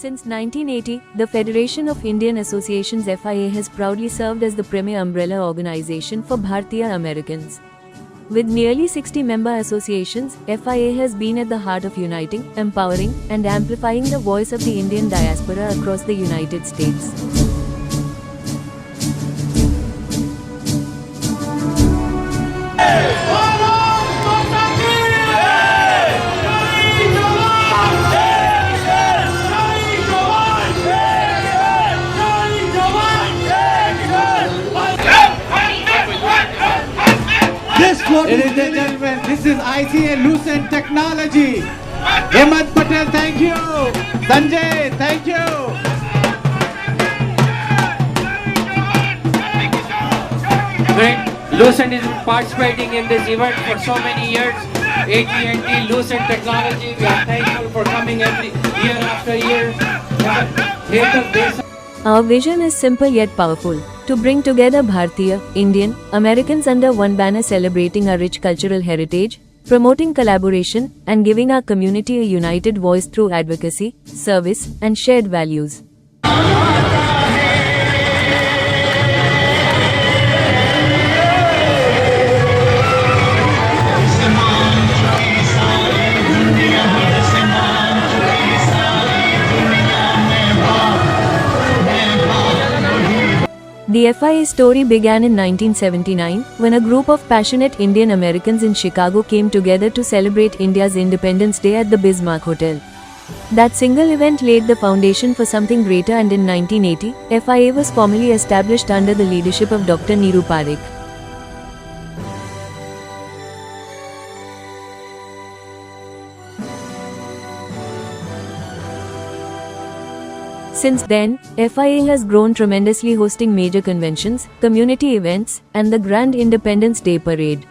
Since 1980, the Federation of Indian Associations (FIA) has proudly served as the premier umbrella organization for Bharatiya Americans. With nearly 60 member associations, FIA has been at the heart of uniting, empowering, and amplifying the voice of the Indian diaspora across the United States. Ladies and gentlemen, this is ICA Lucent Technology. Hemant Patel, thank you. Sanjay, thank you. Great. Lucent is participating in this event for so many years. AT&T Lucent Technology, we are thankful for coming every year after year. Our vision is simple yet powerful: to bring together Bharatiya, Indian, Americans under one banner, celebrating our rich cultural heritage, promoting collaboration, and giving our community a united voice through advocacy, service, and shared values. The FIA story began in 1979, when a group of passionate Indian Americans in Chicago came together to celebrate India's Independence Day at the Bismarck Hotel. That single event laid the foundation for something greater, and in 1980, FIA was formally established under the leadership of Dr. Neeru Parekh. Since then, FIA has grown tremendously, hosting major conventions, community events, and the Grand Independence Day Parade.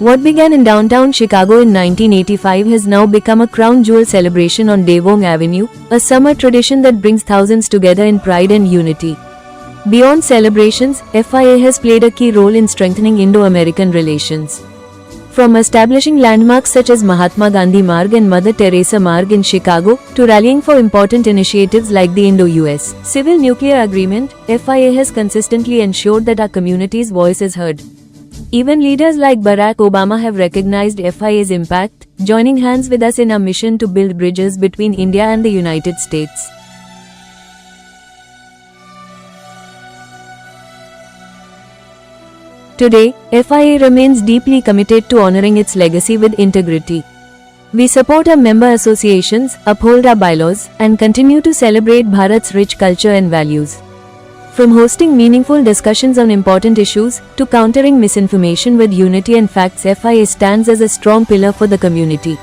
What began in downtown Chicago in 1985 has now become a crown jewel celebration on Devon Avenue, a summer tradition that brings thousands together in pride and unity. Beyond celebrations, FIA has played a key role in strengthening Indo-American relations. From establishing landmarks such as Mahatma Gandhi Marg and Mother Teresa Marg in Chicago, to rallying for important initiatives like the Indo-US Civil Nuclear Agreement, FIA has consistently ensured that our community's voice is heard. Even leaders like Barack Obama have recognized FIA's impact, joining hands with us in our mission to build bridges between India and the United States. Today, FIA remains deeply committed to honoring its legacy with integrity. We support our member associations, uphold our bylaws, and continue to celebrate Bharat's rich culture and values. From hosting meaningful discussions on important issues, to countering misinformation with unity and facts, FIA stands as a strong pillar for the community.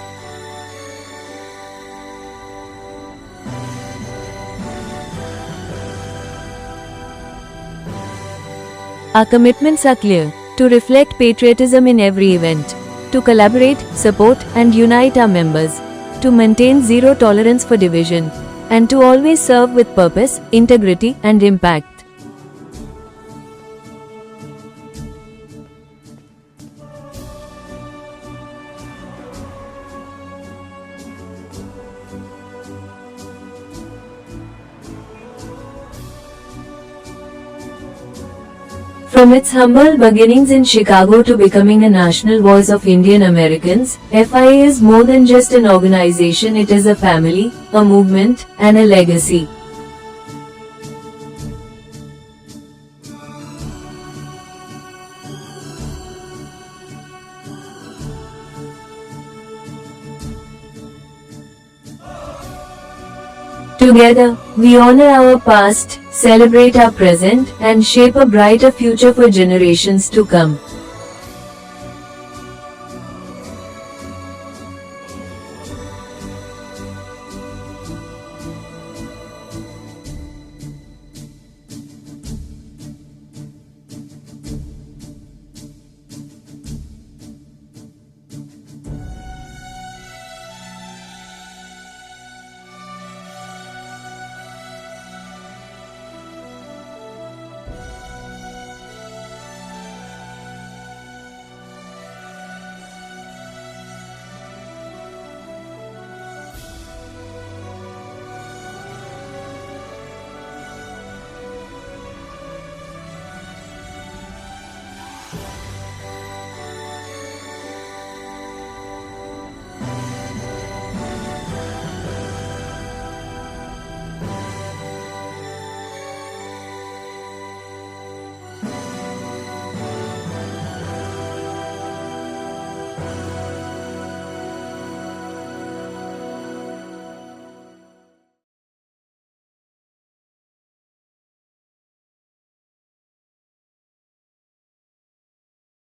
Our commitments are clear: to reflect patriotism in every event, to collaborate, support, and unite our members, to maintain zero tolerance for division, and to always serve with purpose, integrity, and impact. From its humble beginnings in Chicago to becoming a national voice of Indian Americans, FIA is more than just an organization. It is a family, a movement, and a legacy. Together, we honor our past, celebrate our present, and shape a brighter future for generations to come.